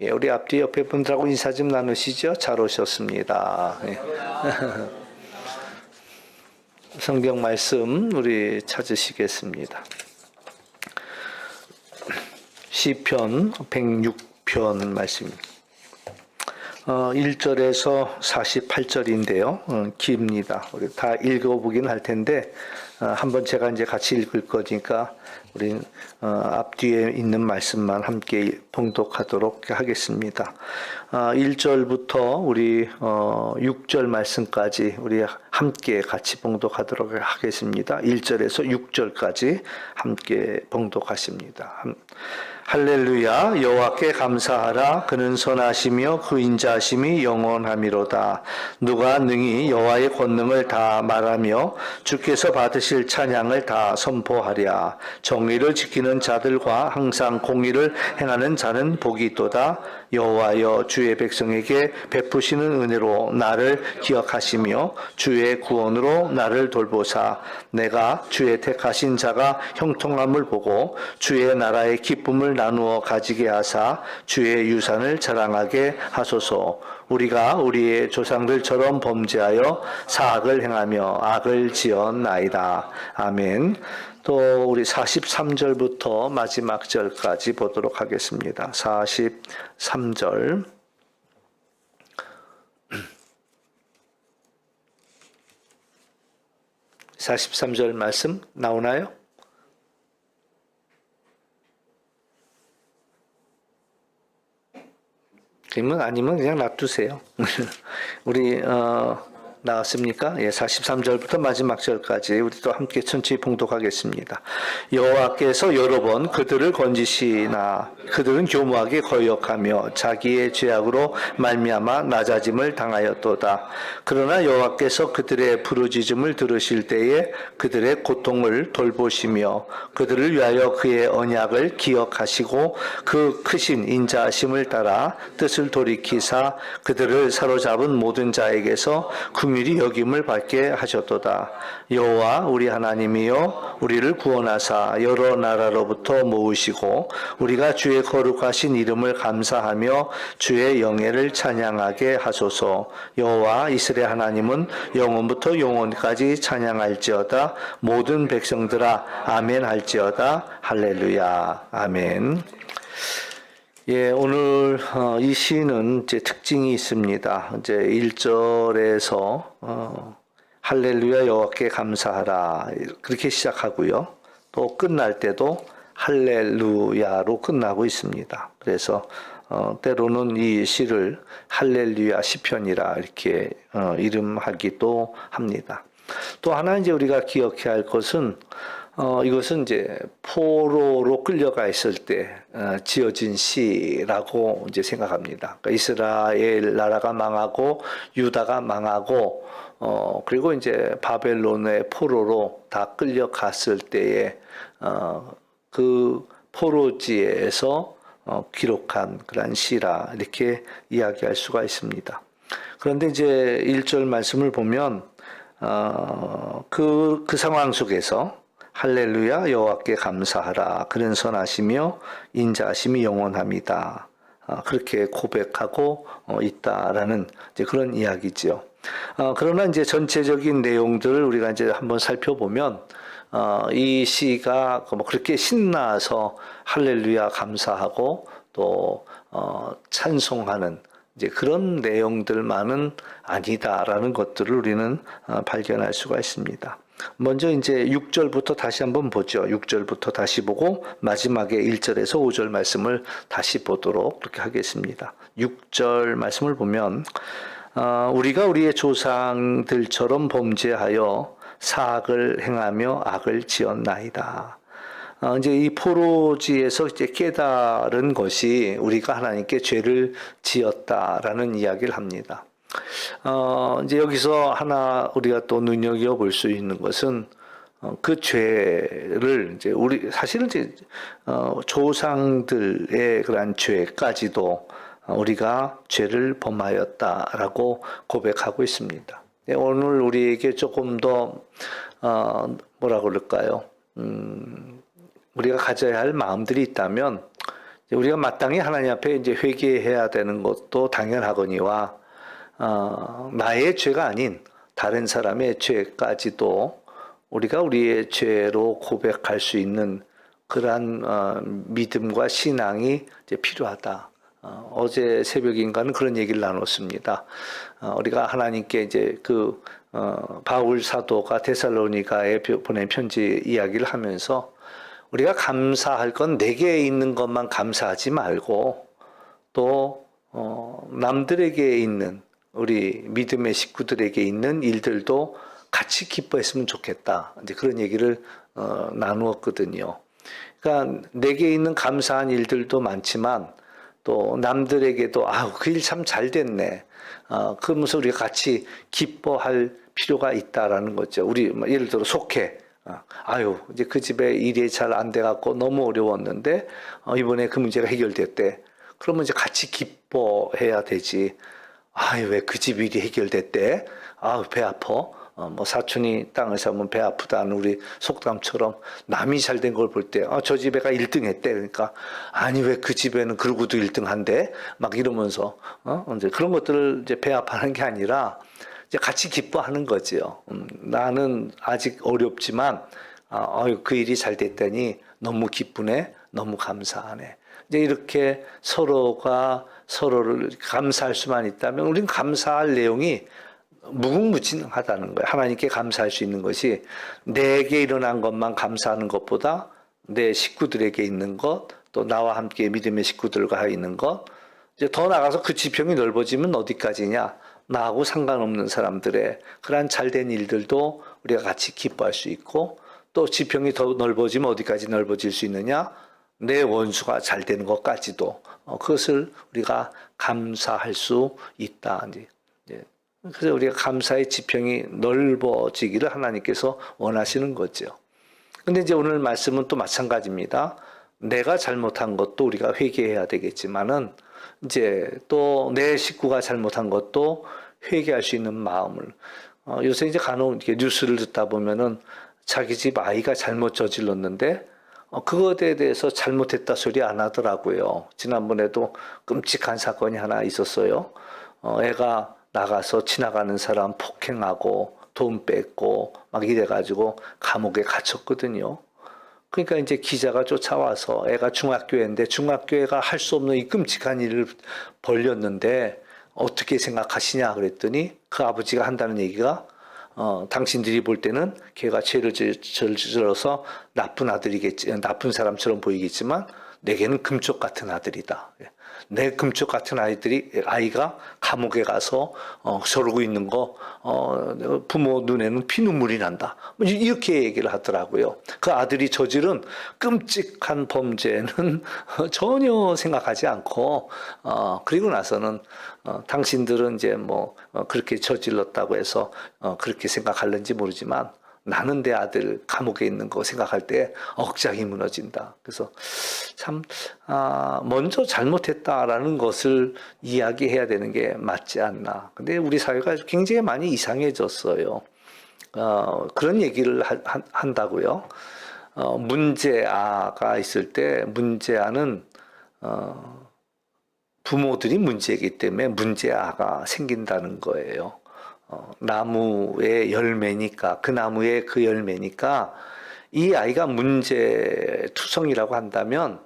예, 우리 앞뒤 옆에 분들하고 인사 좀 나누시죠. 잘 오셨습니다. 예. 성경 말씀 우리 찾으시겠습니다. 시편 106편 말씀입니다. 1절에서 48절인데요. 깁니다. 우리 다 읽어보긴 할 텐데, 한번 제가 이제 같이 읽을 거니까, 우리 앞뒤에 있는 말씀만 함께 봉독하도록 하겠습니다. 1절부터 우리 6절 말씀까지 우리 함께 같이 봉독하도록 하겠습니다. 1절에서 6절까지 함께 봉독하십니다. 할렐루야. 여호와께 감사하라. 그는 선하시며 그 인자하심이 영원하미로다. 누가 능히 여호와의 권능을 다 말하며 주께서 받으실 찬양을 다 선포하랴. 정의를 지키는 자들과 항상 공의를 행하는 자는 복이 있도다. 여호와여, 주의 백성에게 베푸시는 은혜로 나를 기억하시며 주의 구원으로 나를 돌보사 내가 주의 택하신 자가 형통함을 보고 주의 나라의 기쁨을 나누어 가지게 하사 주의 유산을 자랑하게 하소서. 우리가 우리의 조상들처럼 범죄하여 사악을 행하며 악을 지었나이다. 아멘. 또 우리 43절부터 마지막 절까지 보도록 하겠습니다. 43절. 43절 말씀 나오나요? 아니면 그냥 놔두세요. 우리 나왔습니까? 예, 43절부터 마지막 절까지 우리 또 함께 천천히 봉독하겠습니다. 여호와께서 여러 번 그들을 건지시나 그들은 교묘하게 거역하며 자기의 죄악으로 말미암아 낮아짐을 당하였도다. 그러나 여호와께서 그들의 부르짖음을 들으실 때에 그들의 고통을 돌보시며 그들을 위하여 그의 언약을 기억하시고 그 크신 인자하심을 따라 뜻을 돌이키사 그들을 사로잡은 모든 자에게서 긍휼히 여김을 받게 하셨도다. 여호와 우리 하나님이여 우리를 구원하사 여러 나라로부터 모으시고 우리가 주의 거룩하신 이름을 감사하며 주의 영예를 찬양하게 하소서. 여호와 이스라엘 하나님은 영원부터 영원까지 찬양할지어다. 모든 백성들아 아멘 할지어다. 할렐루야. 아멘. 예, 오늘 이 시는 이제 특징이 있습니다. 이제 1절에서 할렐루야 여호와께 감사하라 그렇게 시작하고요. 또 끝날 때도 할렐루야로 끝나고 있습니다. 그래서 때로는 이 시를 할렐루야 시편이라 이렇게 이름하기도 합니다. 또 하나 이제 우리가 기억해야 할 것은 이것은 이제 포로로 끌려가 있을 때 지어진 시라고 이제 생각합니다. 그러니까 이스라엘 나라가 망하고 유다가 망하고 그리고 이제 바벨론의 포로로 다 끌려갔을 때에 그 포로지에서 기록한 그런 시라 이렇게 이야기할 수가 있습니다. 그런데 이제 1절 말씀을 보면 그 상황 속에서 할렐루야 여호와께 감사하라. 그는 선하시며 인자하심이 영원합니다. 그렇게 고백하고 있다라는 이제 그런 이야기죠. 그러나 이제 전체적인 내용들을 우리가 이제 한번 살펴보면 이 시가 뭐 그렇게 신나서 할렐루야 감사하고 또 찬송하는 이제 그런 내용들만은 아니다라는 것들을 우리는 발견할 수가 있습니다. 먼저 이제 6절부터 다시 한번 보죠. 6절부터 다시 보고 마지막에 1절에서 5절 말씀을 다시 보도록 그렇게 하겠습니다. 6절 말씀을 보면 우리가 우리의 조상들처럼 범죄하여 사악을 행하며 악을 지었나이다. 이제 이 포로지에서 이제 깨달은 것이 우리가 하나님께 죄를 지었다라는 이야기를 합니다. 이제 여기서 하나 우리가 또 눈여겨볼 수 있는 것은 그 죄를 이제 우리 사실은 이제 조상들의 그러한 죄까지도 우리가 죄를 범하였다라고 고백하고 있습니다. 오늘 우리에게 조금 더 뭐라 그럴까요? 우리가 가져야 할 마음들이 있다면 우리가 마땅히 하나님 앞에 이제 회개해야 되는 것도 당연하거니와 나의 죄가 아닌 다른 사람의 죄까지도 우리가 우리의 죄로 고백할 수 있는 그러한 믿음과 신앙이 이제 필요하다. 어제 새벽인가는 그런 얘기를 나눴습니다. 우리가 하나님께 이제 바울 사도가 데살로니가에 보낸 편지 이야기를 하면서 우리가 감사할 건 내게 있는 것만 감사하지 말고 또 남들에게 있는 우리 믿음의 식구들에게 있는 일들도 같이 기뻐했으면 좋겠다. 이제 그런 얘기를 나누었거든요. 그러니까 내게 있는 감사한 일들도 많지만 또 남들에게도 그 일 참 잘 됐네. 그러면서 우리가 같이 기뻐할 필요가 있다라는 거죠. 우리 예를 들어 속해. 이제 그 집에 일이 잘 안 돼갖고 너무 어려웠는데 이번에 그 문제가 해결됐대. 그러면 이제 같이 기뻐해야 되지. 왜 그 집 일이 해결됐대? 배 아파. 사촌이 땅을 사면 배 아프다는 우리 속담처럼 남이 잘 된 걸 볼 때, 저 집애가 1등 했대. 그러니까, 아니, 왜 그 집에는 그러고도 1등 한대? 막 이러면서, 이제 그런 것들을 이제 배 아파하는 게 아니라, 이제 같이 기뻐하는 거지요. 나는 아직 어렵지만, 그 일이 잘 됐다니 너무 기쁘네, 너무 감사하네. 이제 이렇게 서로가 서로를 감사할 수만 있다면, 우리는 감사할 내용이 무궁무진하다는 거예요. 하나님께 감사할 수 있는 것이 내게 일어난 것만 감사하는 것보다 내 식구들에게 있는 것, 또 나와 함께 믿음의 식구들과 있는 것, 이제 더 나가서 그 지평이 넓어지면 어디까지냐? 나하고 상관없는 사람들의 그러한 잘된 일들도 우리가 같이 기뻐할 수 있고, 또 지평이 더 넓어지면 어디까지 넓어질 수 있느냐? 내 원수가 잘 되는 것까지도 그것을 우리가 감사할 수 있다. 그래서 우리가 감사의 지평이 넓어지기를 하나님께서 원하시는 거죠. 근데 이제 오늘 말씀은 또 마찬가지입니다. 내가 잘못한 것도 우리가 회개해야 되겠지만은 이제 또 내 식구가 잘못한 것도 회개할 수 있는 마음을 요새 이제 간혹 이렇게 뉴스를 듣다 보면은 자기 집 아이가 잘못 저질렀는데 그것에 대해서 잘못했다 소리 안 하더라고요. 지난번에도 끔찍한 사건이 하나 있었어요. 애가 나가서 지나가는 사람 폭행하고 돈 뺏고 막 이래가지고 감옥에 갇혔거든요. 그러니까 이제 기자가 쫓아와서 애가 중학교인데 중학교애가 할 수 없는 이 끔찍한 일을 벌였는데 어떻게 생각하시냐 그랬더니 그 아버지가 한다는 얘기가 당신들이 볼 때는 걔가 죄를 저질러서 나쁜 아들이겠지, 나쁜 사람처럼 보이겠지만 내게는 금쪽 같은 아들이다. 내 금쪽 같은 아이가 감옥에 가서 저러고 있는 거 부모 눈에는 피눈물이 난다. 이렇게 얘기를 하더라고요. 그 아들이 저지른 끔찍한 범죄는 전혀 생각하지 않고 그리고 나서는 당신들은 이제 그렇게 저질렀다고 해서 그렇게 생각할는지 모르지만 나는 내 아들 감옥에 있는 거 생각할 때 억장이 무너진다. 그래서 참 먼저 잘못했다라는 것을 이야기해야 되는 게 맞지 않나. 근데 우리 사회가 굉장히 많이 이상해졌어요. 그런 얘기를 한다고요. 문제아가 있을 때 문제아는 부모들이 문제이기 때문에 문제아가 생긴다는 거예요. 나무의 열매니까, 그 나무의 그 열매니까 이 아이가 문제투성이라고 한다면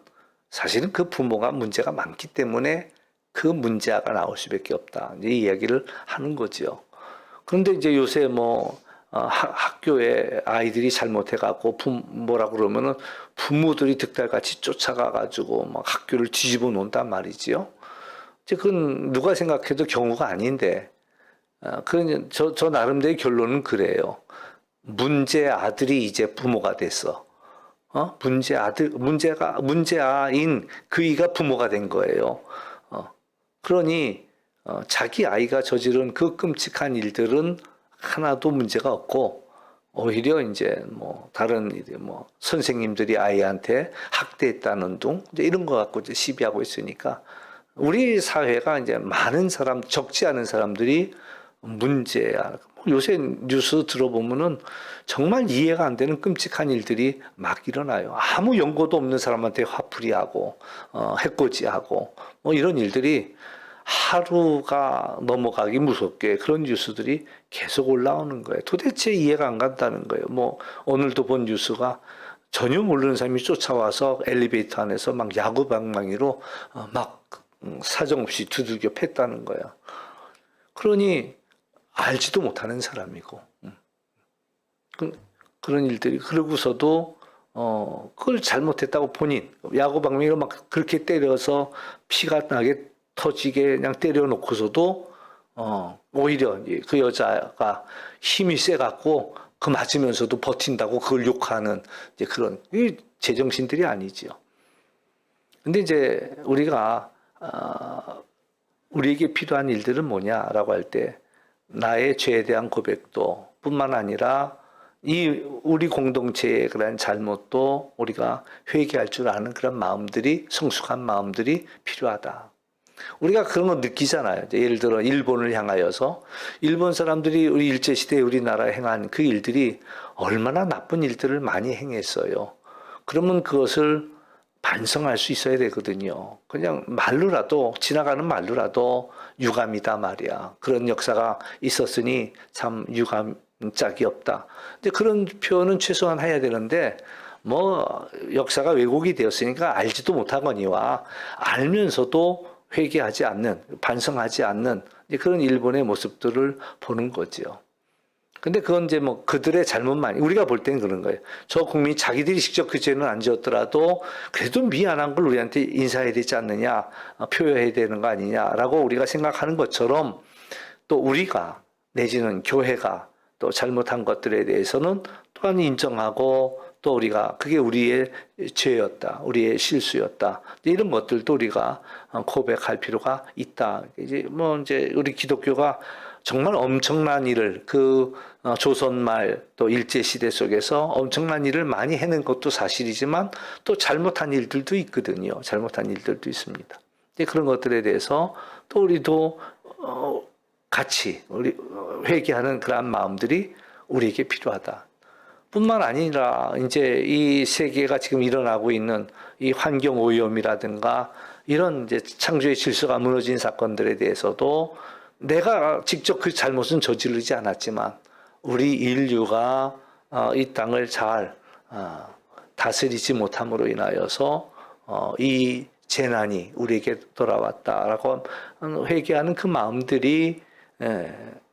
사실은 그 부모가 문제가 많기 때문에 그 문제아가 나올 수밖에 없다. 이 이야기를 하는 거죠. 그런데 이제 요새 학교에 아이들이 잘못해갖고 뭐라 그러면은 부모들이 득달같이 쫓아가가지고 막 학교를 뒤집어 놓는단 말이지요. 이제 그건 누가 생각해도 경우가 아닌데, 저 나름대로의 결론은 그래요. 문제 아들이 이제 부모가 됐어. 문제아인 그이가 부모가 된 거예요. 그러니, 자기 아이가 저지른 그 끔찍한 일들은 하나도 문제가 없고, 오히려 이제 다른 선생님들이 아이한테 학대했다는 둥, 이제 이런 거 갖고 이제 시비하고 있으니까, 우리 사회가 이제 많은 적지 않은 사람들이 문제야, 요새 뉴스 들어보면은 정말 이해가 안 되는 끔찍한 일들이 막 일어나요. 아무 연고도 없는 사람한테 화풀이하고, 해코지하고, 뭐 이런 일들이 하루가 넘어가기 무섭게 그런 뉴스들이 계속 올라오는 거예요. 도대체 이해가 안 간다는 거예요. 뭐, 오늘도 본 뉴스가 전혀 모르는 사람이 쫓아와서 엘리베이터 안에서 막 야구방망이로 막 사정없이 두들겨 팼다는 거예요. 그러니 알지도 못하는 사람이고 그런 일들이 그러고서도 그걸 잘못했다고 본인 야구방망이로 막 그렇게 때려서 피가 나게 터지게 그냥 때려놓고서도 오히려 그 여자가 힘이 세갖고 그 맞으면서도 버틴다고 그걸 욕하는 이제 그런 제정신들이 아니지요. 근데 이제 우리가 우리에게 필요한 일들은 뭐냐라고 할 때 나의 죄에 대한 고백도 뿐만 아니라 우리 공동체의 그런 잘못도 우리가 회개할 줄 아는 그런 마음들이 성숙한 마음들이 필요하다. 우리가 그런 거 느끼잖아요. 예를 들어 일본을 향하여서 일본 사람들이 우리 일제시대에 우리나라에 행한 그 일들이 얼마나 나쁜 일들을 많이 행했어요. 그러면 그것을 반성할 수 있어야 되거든요. 그냥 말로라도 지나가는 말로라도 유감이다 말이야. 그런 역사가 있었으니 참 유감짝이 없다. 근데 그런 표현은 최소한 해야 되는데 뭐 역사가 왜곡이 되었으니까 알지도 못하거니와 알면서도 회개하지 않는, 반성하지 않는 그런 일본의 모습들을 보는 거죠. 근데 그건 이제 뭐 그들의 잘못만, 우리가 볼 때는 그런 거예요. 저 국민이 자기들이 직접 그 죄는 안 지었더라도 그래도 미안한 걸 우리한테 인사해야 되지 않느냐, 표현해야 되는 거 아니냐라고 우리가 생각하는 것처럼 또 우리가 내지는 교회가 또 잘못한 것들에 대해서는 또한 인정하고 또 우리가 그게 우리의 죄였다, 우리의 실수였다 이런 것들도 우리가 고백할 필요가 있다. 이제 우리 기독교가 정말 엄청난 일을 조선말 또 일제 시대 속에서 엄청난 일을 많이 해낸 것도 사실이지만 또 잘못한 일들도 있거든요. 잘못한 일들도 있습니다. 그런 것들에 대해서 또 우리도 같이 우리 회개하는 그러한 마음들이 우리에게 필요하다. 뿐만 아니라 이제 이 세계가 지금 일어나고 있는 이 환경 오염이라든가 이런 이제 창조의 질서가 무너진 사건들에 대해서도 내가 직접 그 잘못은 저지르지 않았지만 우리 인류가 이 땅을 잘 다스리지 못함으로 인하여서 이 재난이 우리에게 돌아왔다라고 회개하는 그 마음들이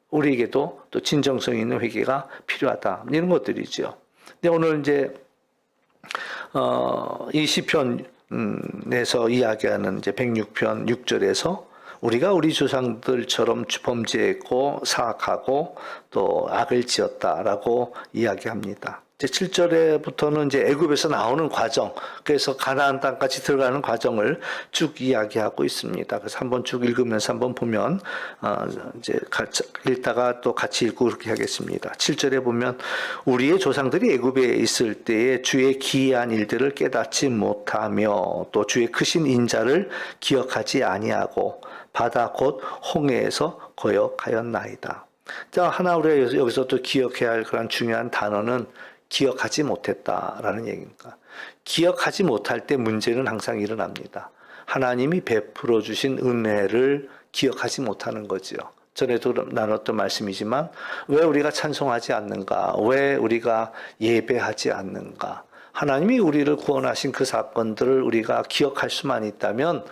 우리에게도 또 진정성 있는 회개가 필요하다. 이런 것들이죠. 근데 오늘 이제, 이 시편에서 이야기하는 이제 106편 6절에서 우리가 우리 조상들처럼 범죄했고 사악하고 또 악을 지었다라고 이야기합니다. 이제 7절에부터는 이제 애굽에서 나오는 과정, 그래서 가나안 땅까지 들어가는 과정을 쭉 이야기하고 있습니다. 그래서 한번 쭉 읽으면서 한번 보면 이제 읽다가 또 같이 읽고 그렇게 하겠습니다. 7절에 보면 우리의 조상들이 애굽에 있을 때에 주의 기이한 일들을 깨닫지 못하며 또 주의 크신 인자를 기억하지 아니하고 바다 곧 홍해에서 거역하였나이다. 자, 하나 우리가 여기서 또 기억해야 할 그런 중요한 단어는 기억하지 못했다라는 얘기입니다. 기억하지 못할 때 문제는 항상 일어납니다. 하나님이 베풀어 주신 은혜를 기억하지 못하는 거지요. 전에도 나눴던 말씀이지만 왜 우리가 찬송하지 않는가? 왜 우리가 예배하지 않는가? 하나님이 우리를 구원하신 그 사건들을 우리가 기억할 수만 있다면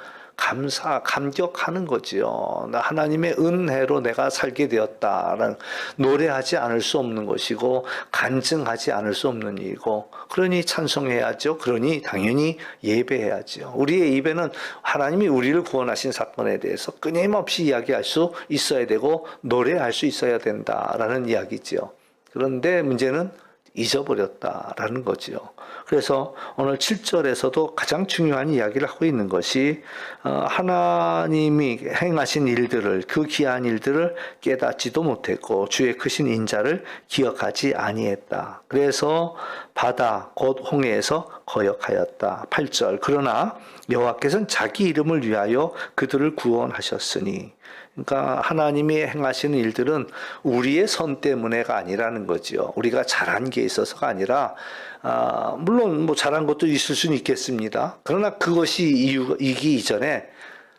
감격하는 거지요. 나 하나님의 은혜로 내가 살게 되었다라는 노래하지 않을 수 없는 것이고 간증하지 않을 수 없는 일이고 그러니 찬송해야죠. 그러니 당연히 예배해야죠. 우리의 입에는 하나님이 우리를 구원하신 사건에 대해서 끊임없이 이야기할 수 있어야 되고 노래할 수 있어야 된다라는 이야기지요. 그런데 문제는 잊어버렸다라는 거지요. 그래서 오늘 7절에서도 가장 중요한 이야기를 하고 있는 것이 하나님이 행하신 일들을, 그 귀한 일들을 깨닫지도 못했고 주의 크신 인자를 기억하지 아니했다. 그래서 바다 곧 홍해에서 거역하였다. 8절 그러나 여호와께서는 자기 이름을 위하여 그들을 구원하셨으니, 그러니까 하나님이 행하시는 일들은 우리의 선 때문에가 아니라는 거지요. 우리가 잘한 게 있어서가 아니라, 물론 뭐 잘한 것도 있을 수는 있겠습니다. 그러나 그것이 이기 이전에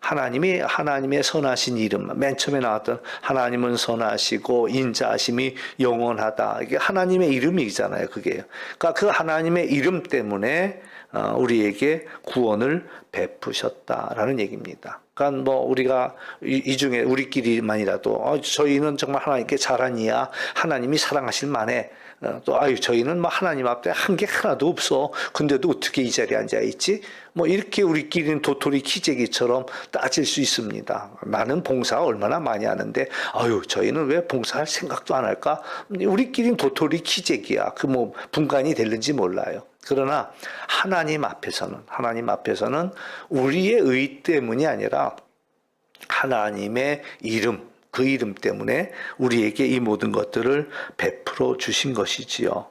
하나님의 선하신 이름, 맨 처음에 나왔던 하나님은 선하시고 인자하심이 영원하다. 이게 하나님의 이름이잖아요, 그게. 그러니까 그 하나님의 이름 때문에 우리에게 구원을 베푸셨다라는 얘기입니다. 그러니까 뭐 우리가 이 중에 우리끼리만이라도 저희는 정말 하나님께 잘한 이야, 하나님이 사랑하실 만해. 또 저희는 뭐 하나님 앞에 한 게 하나도 없어. 근데도 어떻게 이 자리에 앉아 있지? 뭐 이렇게 우리끼리는 도토리 키재기처럼 따질 수 있습니다. 나는 봉사 얼마나 많이 하는데 저희는 왜 봉사할 생각도 안 할까? 우리끼리는 도토리 키재기야. 그 뭐 분간이 되는지 몰라요. 그러나 하나님 앞에서는 우리의 의 때문이 아니라 하나님의 이름, 그 이름 때문에 우리에게 이 모든 것들을 베풀어 주신 것이지요.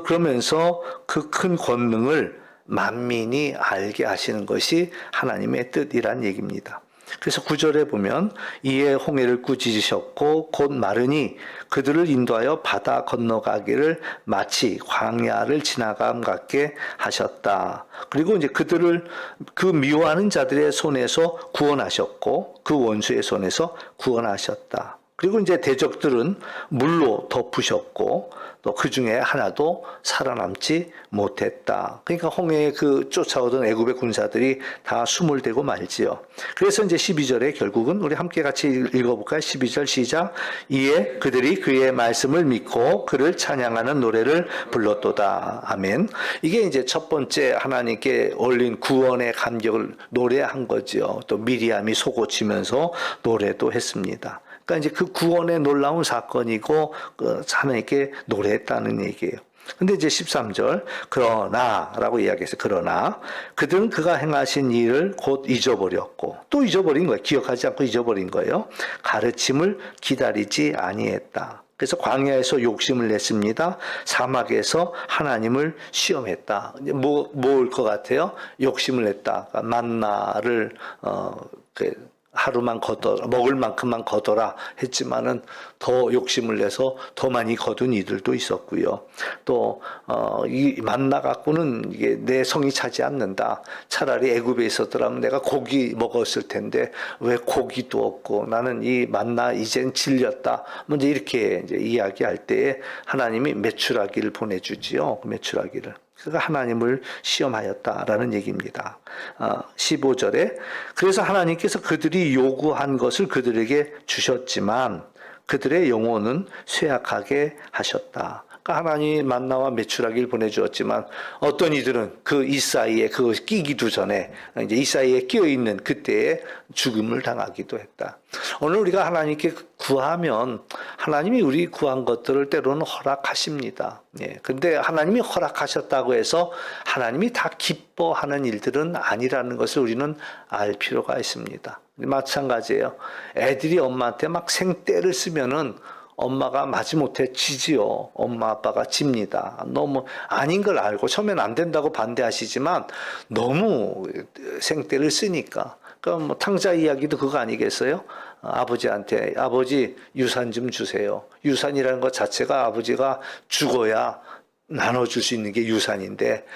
그러면서 그 큰 권능을 만민이 알게 하시는 것이 하나님의 뜻이란 얘기입니다. 그래서 9절에 보면 이에 홍해를 꾸짖으셨고 곧 마르니 그들을 인도하여 바다 건너가기를 마치 광야를 지나감 같게 하셨다. 그리고 이제 그들을 그 미워하는 자들의 손에서 구원하셨고 그 원수의 손에서 구원하셨다. 그리고 이제 대적들은 물로 덮으셨고 또 그 중에 하나도 살아남지 못했다. 그러니까 홍해에 그 쫓아오던 애굽의 군사들이 다 숨을 대고 말지요. 그래서 이제 12절에 결국은 우리 함께 같이 읽어볼까요? 12절 시작. 이에 그들이 그의 말씀을 믿고 그를 찬양하는 노래를 불렀도다. 아멘. 이게 이제 첫 번째 하나님께 올린 구원의 감격을 노래한 거죠. 또 미리암이 속고치면서 노래도 했습니다. 그러니까 이제 그 구원의 놀라운 사건이고 하나님께 노래했다는 얘기예요. 근데 이제 13절 그러나라고 이야기했어요. 그러나 그들은 그가 행하신 일을 곧 잊어버렸고 또 잊어버린 거예요. 기억하지 않고 잊어버린 거예요. 가르침을 기다리지 아니했다. 그래서 광야에서 욕심을 냈습니다. 사막에서 하나님을 시험했다. 뭘 것 같아요? 욕심을 냈다. 그러니까 만나를 하루만 거둬라, 먹을 만큼만 거둬라 했지만은 더 욕심을 내서 더 많이 거둔 이들도 있었고요. 또 이 만나 갖고는 이게 내 성이 차지 않는다. 차라리 애굽에 있었더라면 내가 고기 먹었을 텐데 왜 고기도 없고 나는 이 만나 이젠 질렸다. 먼저 이렇게 이제 이야기할 때에 하나님이 메추라기를 보내주지요. 메추라기를. 그가 하나님을 시험하였다라는 얘기입니다. 15절에 그래서 하나님께서 그들이 요구한 것을 그들에게 주셨지만 그들의 영혼은 쇠약하게 하셨다. 그러니까 하나님이 만나와 메추라기를 보내주었지만 어떤 이들은 그 이 사이에 그거 끼기도 전에 이제 이 사이에 끼어 있는 그때에 죽음을 당하기도 했다. 오늘 우리가 하나님께 구하면 하나님이 우리 구한 것들을 때로는 허락하십니다. 예. 근데 하나님이 허락하셨다고 해서 하나님이 다 기뻐하는 일들은 아니라는 것을 우리는 알 필요가 있습니다. 마찬가지예요. 애들이 엄마한테 막 생떼를 쓰면은 엄마가 마지못해 지지요. 엄마 아빠가 집니다. 너무 아닌 걸 알고 처음엔 안 된다고 반대하시지만 너무 생떼를 쓰니까. 그럼 뭐 탕자 이야기도 그거 아니겠어요? 아버지한테 아버지 유산 좀 주세요. 유산이라는 것 자체가 아버지가 죽어야 나눠줄 수 있는 게 유산인데,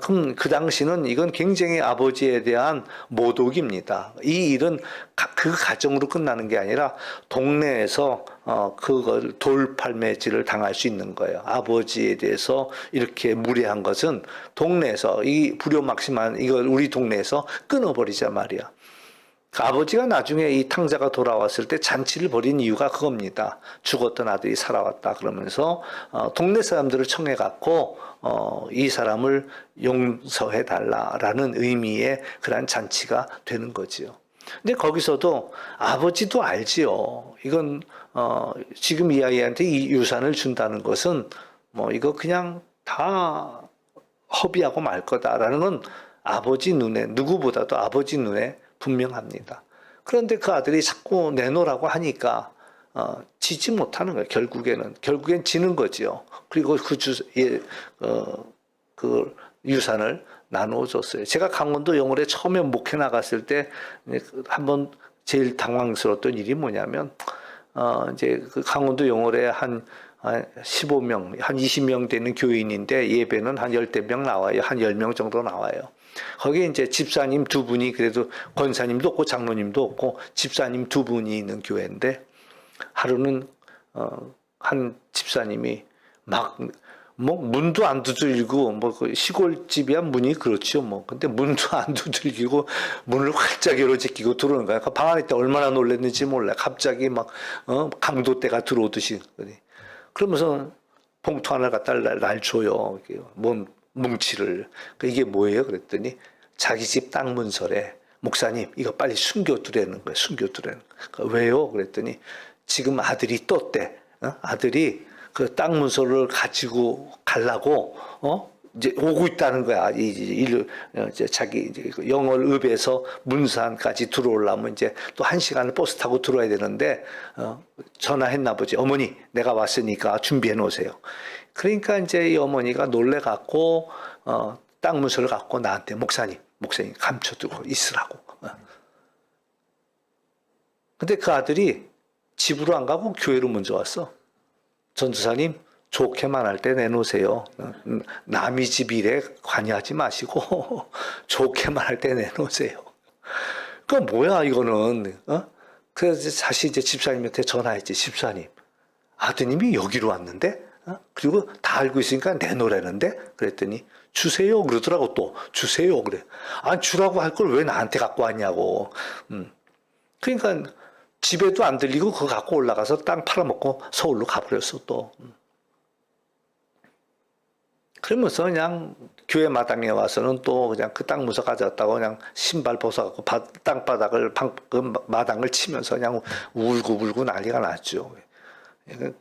그럼 그 당시는 이건 굉장히 아버지에 대한 모독입니다. 이 일은 그 가정으로 끝나는 게 아니라 동네에서 그걸 돌팔매질을 당할 수 있는 거예요. 아버지에 대해서 이렇게 무례한 것은 동네에서 이 불효막심한 이걸 우리 동네에서 끊어버리자 말이야. 아버지가 나중에 이 탕자가 돌아왔을 때 잔치를 벌인 이유가 그겁니다. 죽었던 아들이 살아왔다 그러면서 동네 사람들을 청해 갖고 이 사람을 용서해 달라라는 의미의 그런 잔치가 되는 거지요. 근데 거기서도 아버지도 알지요. 이건 지금 이 아이한테 이 유산을 준다는 것은 뭐 이거 그냥 다 허비하고 말 거다라는 건 아버지 눈에, 누구보다도 아버지 눈에 분명합니다. 그런데 그 아들이 자꾸 내놓으라고 하니까 지지 못하는 거예요. 결국엔 지는 거지요. 그리고 그 유산을 나누어 줬어요. 제가 강원도 영월에 처음에 목회 나갔을 때 한번 제일 당황스러웠던 일이 뭐냐면 이제 그 강원도 영월에 한 15명, 한 20명 되는 교인인데 예배는 한 10명 나와요. 한 10명 정도 나와요. 거기에 이제 집사님 두 분이, 그래도 권사님도 없고 장로님도 없고 집사님 두 분이 있는 교회인데, 하루는 한 집사님이 막 문도 안 두들기고, 그 시골집이야 문이 그렇죠 근데 문도 안 두들기고 문을 활짝 열어제끼고 들어오는 거야. 그 방 안에 때 얼마나 놀랐는지 몰라. 갑자기 막 강도떼가 들어오듯이. 그러면서 봉투 하나 갖다 날 줘요. 뭉치를. 이게 뭐예요? 그랬더니 자기 집 땅 문서래. 목사님, 이거 빨리 숨겨두라는 거예요. 숨겨두라는 거예요. 왜요? 그랬더니 지금 아들이 떴대. 아들이 그 땅 문서를 가지고 가려고 이제 오고 있다는 거야. 이제 자기 영월읍에서 문산까지 들어오려면 이제 또 1시간을 버스 타고 들어와야 되는데 전화했나 보지. 어머니, 내가 왔으니까 준비해 놓으세요. 그러니까 이제 이 어머니가 놀래 갖고 땅 문서를 갖고 나한테 목사님 감춰두고 있으라고. 근데 그 아들이 집으로 안 가고 교회로 먼저 왔어. 전도사님, 좋게 말할 때 내놓으세요. 남의 집 일에 관여하지 마시고 좋게 말할 때 내놓으세요. 그 뭐야 이거는. 그래서 다시 이제 집사님한테 전화했지. 집사님, 아드님이 여기로 왔는데 그리고 다 알고 있으니까 내놓으라는데. 그랬더니 주세요 그러더라고. 또 주세요 그래. 주라고 할 걸 왜 나한테 갖고 왔냐고. 그러니까 집에도 안 들리고 그거 갖고 올라가서 땅 팔아먹고 서울로 가버렸어 또. 그러면서 그냥 교회 마당에 와서는 또 그냥 그 땅 문서 가져왔다고 그냥 신발 벗어갖고 땅바닥을 그 마당을 치면서 그냥 울고 난리가 났죠.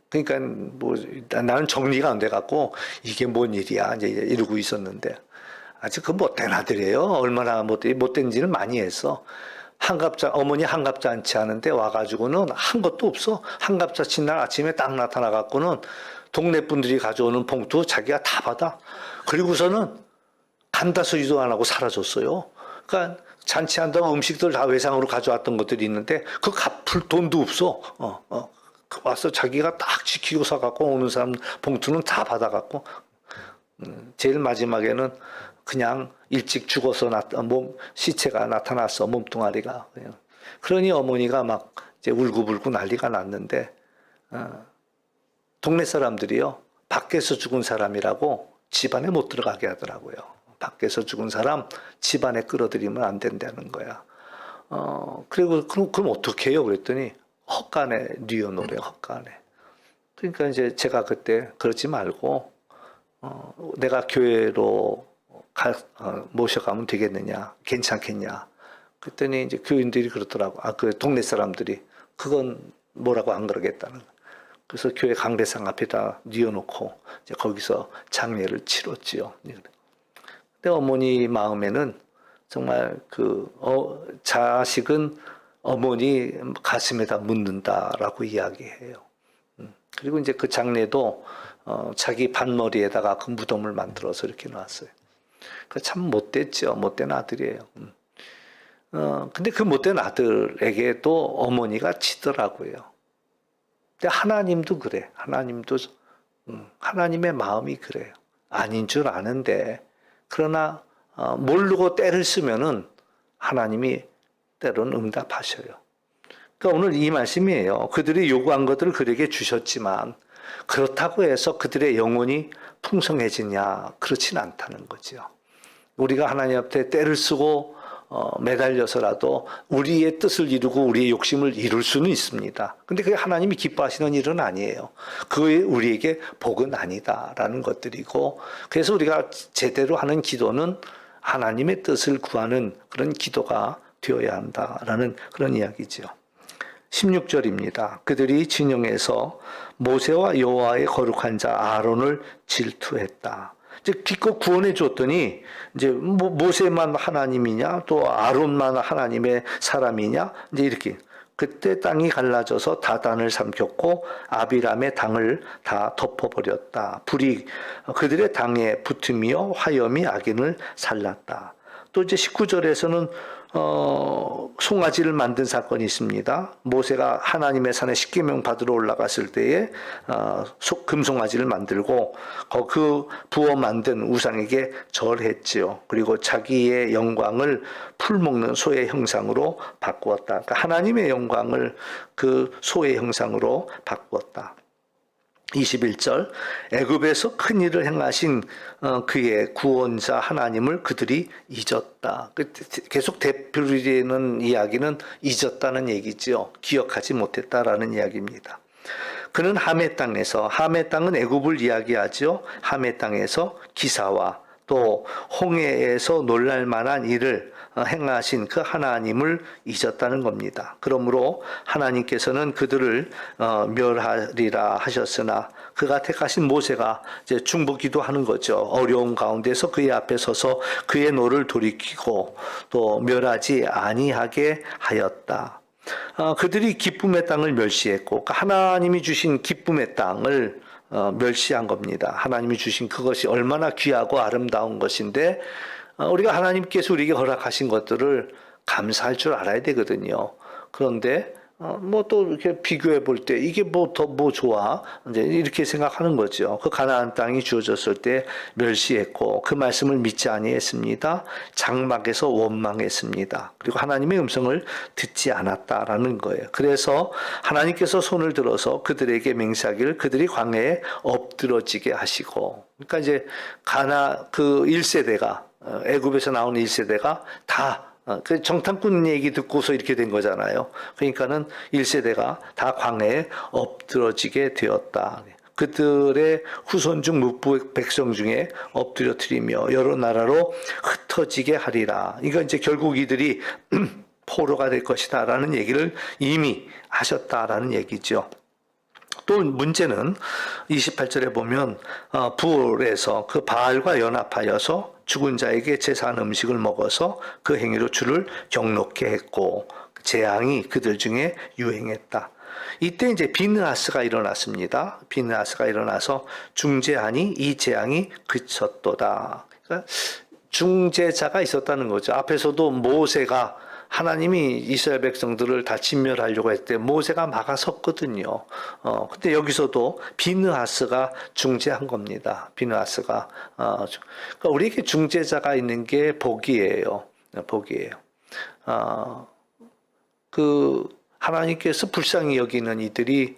그러니까 뭐 나는 정리가 안 돼갖고 이게 뭔 일이야 이제 이러고 있었는데, 아직 그 못된 아들이에요. 얼마나 못된지를 많이 했어. 어머니 한갑잔치 하는데 와가지고는 한 것도 없어. 한갑잔치 날 아침에 딱 나타나갖고는 동네 분들이 가져오는 봉투 자기가 다 받아. 그리고서는 간다소리도 안 하고 사라졌어요. 그러니까 잔치한다고 음식들 다 외상으로 가져왔던 것들이 있는데 그 갚을 돈도 없어. 와서 자기가 딱 지키고 사갖고 오는 사람 봉투는 다 받아갖고 제일 마지막에는 그냥 일찍 죽어서 시체가 나타났어. 몸뚱아리가. 그러니 어머니가 막 이제 울고불고 난리가 났는데 동네 사람들이요, 밖에서 죽은 사람이라고 집안에 못 들어가게 하더라고요. 밖에서 죽은 사람 집안에 끌어들이면 안 된다는 거야. 그리고 그럼 어떻게 해요? 그랬더니 헛간에 뉘어놓으래요. 헛간에. 그러니까 이제 제가 그때 그러지 말고 내가 교회로 모셔가면 되겠느냐, 괜찮겠냐. 그랬더니 이제 교인들이 그러더라고. 그 동네 사람들이 그건 뭐라고 안 그러겠다는. 그래서 교회 강대상 앞에다 뉘어놓고 이제 거기서 장례를 치렀지요. 근데 어머니 마음에는 정말 자식은 어머니 가슴에다 묻는다라고 이야기해요. 그리고 이제 그 장례도 자기 반머리에다가 그 무덤을 만들어서 이렇게 놨어요. 참 못됐죠. 못된 아들이에요. 근데 그 못된 아들에게 또 어머니가 치더라고요. 근데 하나님도 그래. 하나님의 마음이 그래요. 아닌 줄 아는데, 그러나 모르고 때를 쓰면은 하나님이 때로는 응답하셔요. 그러니까 오늘 이 말씀이에요. 그들이 요구한 것들을 그에게 주셨지만 그렇다고 해서 그들의 영혼이 풍성해지냐? 그렇진 않다는 거죠. 우리가 하나님 앞에 때를 쓰고 매달려서라도 우리의 뜻을 이루고 우리의 욕심을 이룰 수는 있습니다. 근데 그게 하나님이 기뻐하시는 일은 아니에요. 그게 우리에게 복은 아니다라는 것들이고, 그래서 우리가 제대로 하는 기도는 하나님의 뜻을 구하는 그런 기도가 되어야 한다라는 그런 이야기죠. 16절입니다. 그들이 진영에서 모세와 여호와의 거룩한 자 아론을 질투했다. 이제 기껏 구원해 줬더니 이제 모세만 하나님이냐 또 아론만 하나님의 사람이냐 이제 이렇게 그때 땅이 갈라져서 다단을 삼켰고 아비람의 당을 다 덮어버렸다. 불이 그들의 당에 붙으며 화염이 악인을 살랐다. 또 이제 19절에서는 송아지를 만든 사건이 있습니다. 모세가 하나님의 산에 십계명 받으러 올라갔을 때에 금송아지를 만들고 그 부어 만든 우상에게 절했지요. 그리고 자기의 영광을 풀 먹는 소의 형상으로 바꾸었다. 그러니까 하나님의 영광을 그 소의 형상으로 바꾸었다. 21절 애굽에서 큰 일을 행하신 그의 구원자 하나님을 그들이 잊었다. 계속 되풀이되는 이야기는 잊었다는 얘기죠. 기억하지 못했다라는 이야기입니다. 그는 함의 땅에서 함의 땅은 애굽을 이야기하죠. 함의 땅에서 기사와 또 홍해에서 놀랄 만한 일을 행하신 그 하나님을 잊었다는 겁니다. 그러므로 하나님께서는 그들을 멸하리라 하셨으나 그가 택하신 모세가 이제 중보기도 하는 거죠. 어려운 가운데서 그의 앞에 서서 그의 노를 돌이키고 또 멸하지 아니하게 하였다. 그들이 기쁨의 땅을 멸시했고 하나님이 주신 기쁨의 땅을 멸시한 겁니다. 하나님이 주신 그것이 얼마나 귀하고 아름다운 것인데 우리가 하나님께서 우리에게 허락하신 것들을 감사할 줄 알아야 되거든요. 그런데 또 이렇게 비교해 볼 때 이게 더 좋아 이제 이렇게 생각하는 거죠. 그 가나안 땅이 주어졌을 때 멸시했고 그 말씀을 믿지 아니했습니다. 장막에서 원망했습니다. 그리고 하나님의 음성을 듣지 않았다라는 거예요. 그래서 하나님께서 손을 들어서 그들에게 맹세하기를 그들이 광야에 엎드러지게 하시고, 그러니까 이제 그 1세대가 애굽에서 나온 1세대가 다 그 정탐꾼 얘기 듣고서 이렇게 된 거잖아요. 그러니까는 1세대가 다 광야에 엎드러지게 되었다. 그들의 후손 중 뭇부 백성 중에 엎드려뜨리며 여러 나라로 흩어지게 하리라. 이거 이제 결국 이들이 포로가 될 것이다라는 얘기를 이미 하셨다라는 얘기죠. 또 문제는 28절에 보면 부올에서 그 바알과 연합하여서 죽은 자에게 제사한 음식을 먹어서 그 행위로 주를 경록케 했고 재앙이 그들 중에 유행했다. 이때 이제 비느하스가 일어났습니다. 비느하스가 일어나서 중재하니 이 재앙이 그쳤도다. 그러니까 중재자가 있었다는 거죠. 앞에서도 모세가 하나님이 이스라엘 백성들을 다 진멸하려고 했을 때 모세가 막아섰거든요. 근데 여기서도 비느하스가 중재한 겁니다. 비느하스가. 그러니까 우리에게 중재자가 있는 게 복이에요. 복이에요. 하나님께서 불쌍히 여기는 이들이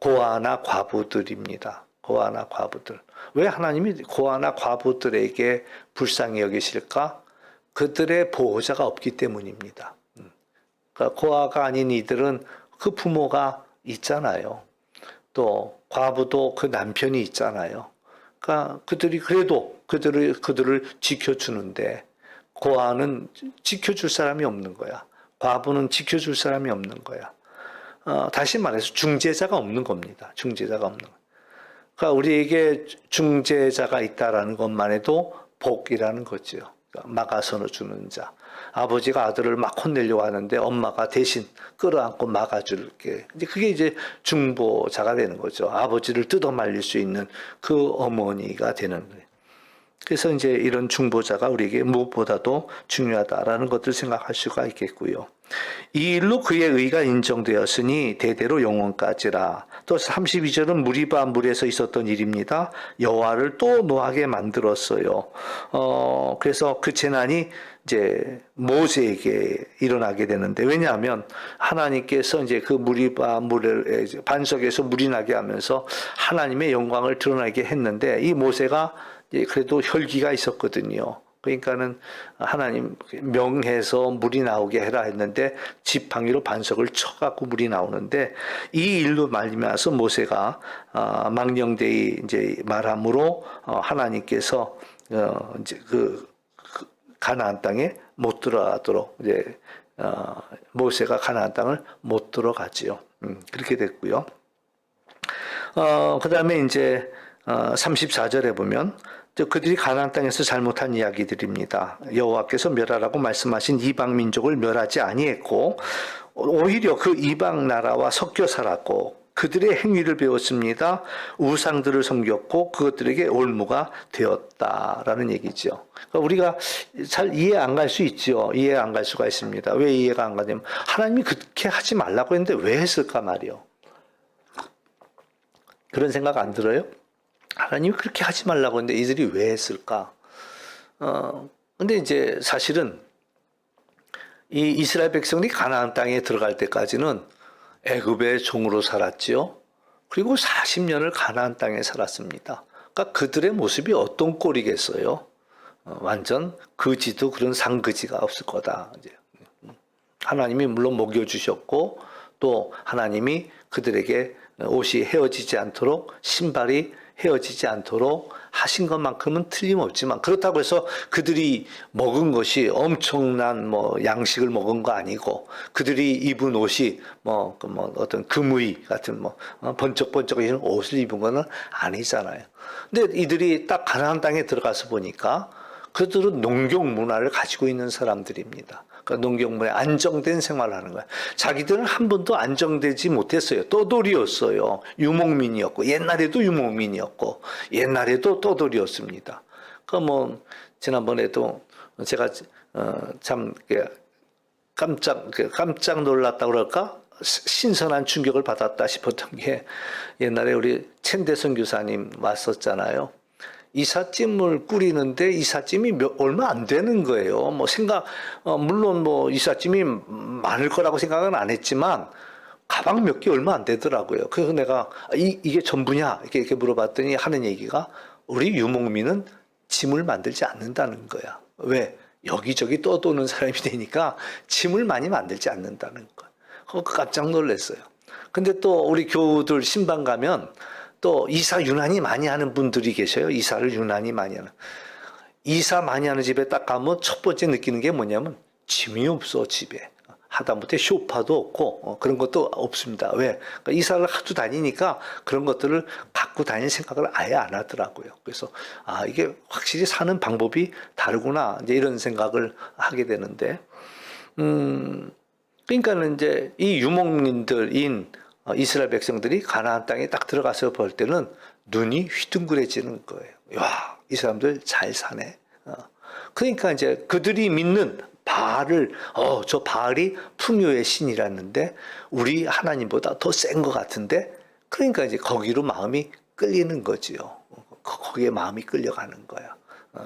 고아나 과부들입니다. 고아나 과부들. 왜 하나님이 고아나 과부들에게 불쌍히 여기실까? 그들의 보호자가 없기 때문입니다. 그러니까 고아가 아닌 이들은 그 부모가 있잖아요. 또 과부도 그 남편이 있잖아요. 그러니까 그들이 그래도 그들을 지켜주는데 고아는 지켜줄 사람이 없는 거야. 과부는 지켜줄 사람이 없는 거야. 다시 말해서 중재자가 없는 겁니다. 중재자가 없는 거야. 그러니까 우리에게 중재자가 있다라는 것만 해도 복이라는 거죠. 막아서 주는 자. 아버지가 아들을 막 혼내려고 하는데 엄마가 대신 끌어안고 막아줄게. 그게 이제 중보자가 되는 거죠. 아버지를 뜯어 말릴 수 있는 그 어머니가 되는 거예요. 그래서 이제 이런 중보자가 우리에게 무엇보다도 중요하다라는 것들 생각할 수가 있겠고요. 이 일로 그의 의가 인정되었으니 대대로 영원까지라. 또 32절은 무리바 물에서 있었던 일입니다. 여호와를 또 노하게 만들었어요. 그래서 그 재난이 이제 모세에게 일어나게 되는데, 왜냐하면 하나님께서 이제 그 무리바 물을 반석에서 물이 나게 하면서 하나님의 영광을 드러나게 했는데, 이 모세가 그래도 혈기가 있었거든요. 그러니까는 하나님 명해서 물이 나오게 해라 했는데 지팡이로 반석을 쳐갖고 물이 나오는데, 이 일로 말미암아서 모세가 망령되이 이제 말함으로 하나님께서 이제 그 가나안 땅에 못 들어가도록 이제 모세가 가나안 땅을 못 들어가지요. 그렇게 됐고요. 그 다음에 이제 34절에 보면 그들이 가나안 땅에서 잘못한 이야기들입니다. 여호와께서 멸하라고 말씀하신 이방 민족을 멸하지 아니했고 오히려 그 이방 나라와 섞여 살았고 그들의 행위를 배웠습니다. 우상들을 섬겼고 그것들에게 올무가 되었다라는 얘기죠. 그러니까 우리가 잘 이해 안 갈 수 있죠. 이해 안 갈 수가 있습니다. 왜 이해가 안 가냐면 하나님이 그렇게 하지 말라고 했는데 왜 했을까 말이요. 그런 생각 안 들어요? 하나님이 그렇게 하지 말라고 했는데 이들이 왜 했을까? 근데 이제 사실은 이 이스라엘 백성들이 가나안 땅에 들어갈 때까지는 애굽의 종으로 살았지요. 그리고 40년을 가나안 땅에 살았습니다. 그러니까 그들의 모습이 어떤 꼴이겠어요? 완전 거지도 그런 상거지가 없을 거다. 이제 하나님이 물론 먹여주셨고 또 하나님이 그들에게 옷이 헤어지지 않도록 신발이 헤어지지 않도록 하신 것만큼은 틀림없지만 그렇다고 해서 그들이 먹은 것이 엄청난 양식을 먹은 거 아니고 그들이 입은 옷이 어떤 금의 같은 번쩍번쩍한 옷을 입은 거는 아니잖아요. 근데 이들이 딱 가나안 땅에 들어가서 보니까 그들은 농경 문화를 가지고 있는 사람들입니다. 그러니까 농경 문화에 안정된 생활을 하는 거예요. 자기들은 한 번도 안정되지 못했어요. 떠돌이였어요. 유목민이었고 옛날에도 유목민이었고 옛날에도 떠돌이였습니다. 지난번에도 제가 참 깜짝 놀랐다 그럴까? 신선한 충격을 받았다 싶었던 게 옛날에 우리 첸대성 교사님 왔었잖아요. 이삿짐을 꾸리는데 이삿짐이 얼마 안 되는 거예요. 물론 이삿짐이 많을 거라고 생각은 안 했지만 가방 몇 개 얼마 안 되더라고요. 그래서 내가 이게 전부냐 이렇게 물어봤더니 하는 얘기가 우리 유목민은 짐을 만들지 않는다는 거야. 왜? 여기저기 떠도는 사람이 되니까 짐을 많이 만들지 않는다는 거야. 깜짝 놀랐어요. 근데 또 우리 교우들 신방 가면 또 이사 유난히 많이 하는 분들이 계셔요. 이사를 유난히 많이 하는. 이사 많이 하는 집에 딱 가면 첫 번째 느끼는 게 뭐냐면 짐이 없어 집에. 하다못해 쇼파도 없고 그런 것도 없습니다. 왜? 그러니까 이사를 하도 다니니까 그런 것들을 갖고 다닐 생각을 아예 안 하더라고요. 그래서 이게 확실히 사는 방법이 다르구나 이제 이런 생각을 하게 되는데 그러니까는 이제 이 유목민들인 이스라엘 백성들이 가나안 땅에 딱 들어가서 볼 때는 눈이 휘둥그레지는 거예요. 와, 이 사람들 잘 사네. 그러니까 이제 그들이 믿는 바알을 저 바알이 풍요의 신이라는데 우리 하나님보다 더 센 것 같은데 그러니까 이제 거기로 마음이 끌리는 거지요. 거기에 마음이 끌려가는 거야.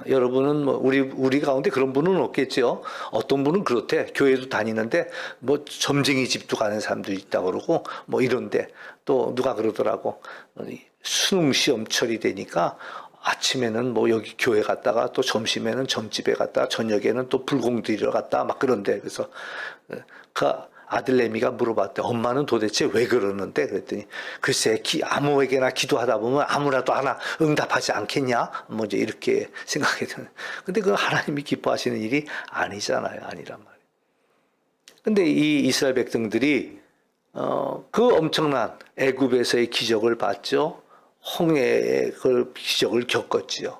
여러분은 우리 가운데 그런 분은 없겠죠. 어떤 분은 그렇대. 교회도 다니는데 점쟁이 집도 가는 사람도 있다 그러고 이런데 또 누가 그러더라고. 수능 시험철이 되니까 아침에는 여기 교회 갔다가 또 점심에는 점집에 갔다가 저녁에는 또 불공 드리러 갔다 막 그런데 그래서 그 아들내미가 물어봤대. 엄마는 도대체 왜 그러는데? 그랬더니 글쎄 아무에게나 기도하다 보면 아무라도 하나 응답하지 않겠냐? 이제 이렇게 생각이 드는. 근데 그 하나님이 기뻐하시는 일이 아니잖아요. 아니란 말이에요. 근데 이 이스라엘 백성들이 그 엄청난 애굽에서의 기적을 봤죠. 홍해의 그 기적을 겪었지요.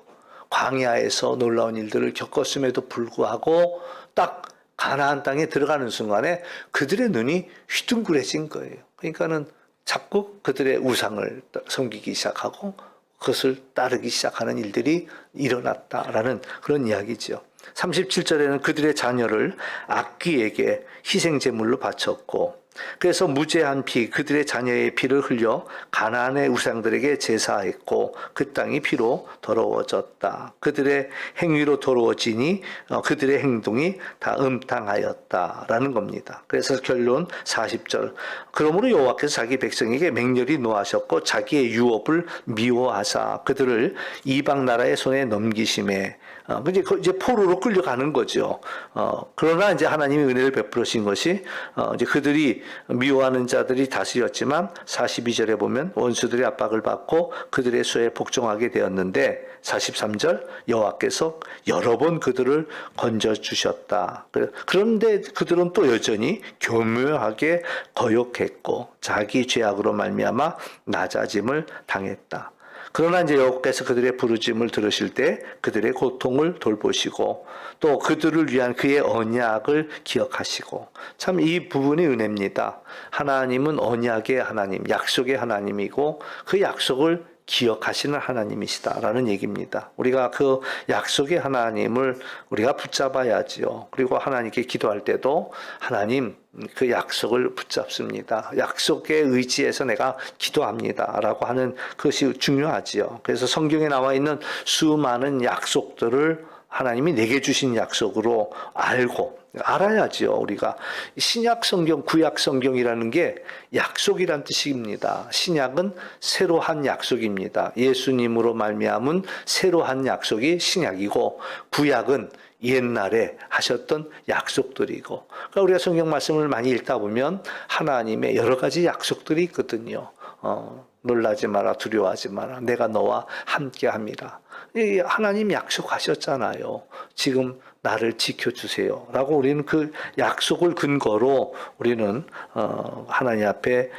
광야에서 놀라운 일들을 겪었음에도 불구하고 딱 가나안 땅에 들어가는 순간에 그들의 눈이 휘둥그레진 거예요. 그러니까는 자꾸 그들의 우상을 섬기기 시작하고 그것을 따르기 시작하는 일들이 일어났다라는 그런 이야기죠. 37절에는 그들의 자녀를 악귀에게 희생제물로 바쳤고 그래서 무죄한 피 그들의 자녀의 피를 흘려 가나안의 우상들에게 제사했고 그 땅이 피로 더러워졌다. 그들의 행위로 더러워지니 그들의 행동이 다 음탕하였다라는 겁니다. 그래서 결론 40절 그러므로 여호와께서 자기 백성에게 맹렬히 노하셨고 자기의 유업을 미워하사 그들을 이방 나라의 손에 넘기심에 이제 포로로 끌려가는 거죠. 그러나 이제 하나님이 은혜를 베풀으신 것이 이제 그들이 미워하는 자들이 다스렸지만 42절에 보면 원수들의 압박을 받고 그들의 수에 복종하게 되었는데 43절 여호와께서 여러 번 그들을 건져 주셨다. 그런데 그들은 또 여전히 교묘하게 거역했고 자기 죄악으로 말미암아 낮아짐을 당했다. 그러나 이제 여호와께서 그들의 부르짖음을 들으실 때 그들의 고통을 돌보시고 또 그들을 위한 그의 언약을 기억하시고, 참 이 부분이 은혜입니다. 하나님은 언약의 하나님, 약속의 하나님이고 그 약속을 기억하시는 하나님이시다라는 얘기입니다. 우리가 그 약속의 하나님을 우리가 붙잡아야지요. 그리고 하나님께 기도할 때도 하나님 그 약속을 붙잡습니다. 약속에 의지해서 내가 기도합니다라고 하는 것이 중요하지요. 그래서 성경에 나와 있는 수많은 약속들을 하나님이 내게 주신 약속으로 알아야지요. 우리가 신약 성경, 구약 성경이라는 게 약속이란 뜻입니다. 신약은 새로 한 약속입니다. 예수님으로 말미암은 새로 한 약속이 신약이고, 구약은 옛날에 하셨던 약속들이고, 그러니까 우리가 성경 말씀을 많이 읽다 보면 하나님의 여러 가지 약속들이 있거든요. 놀라지 마라, 두려워하지 마라, 내가 너와 함께합니다. 하나님 약속하셨잖아요. 지금 나를 지켜주세요 라고 우리는 그 약속을 근거로 우리는 하나님 앞에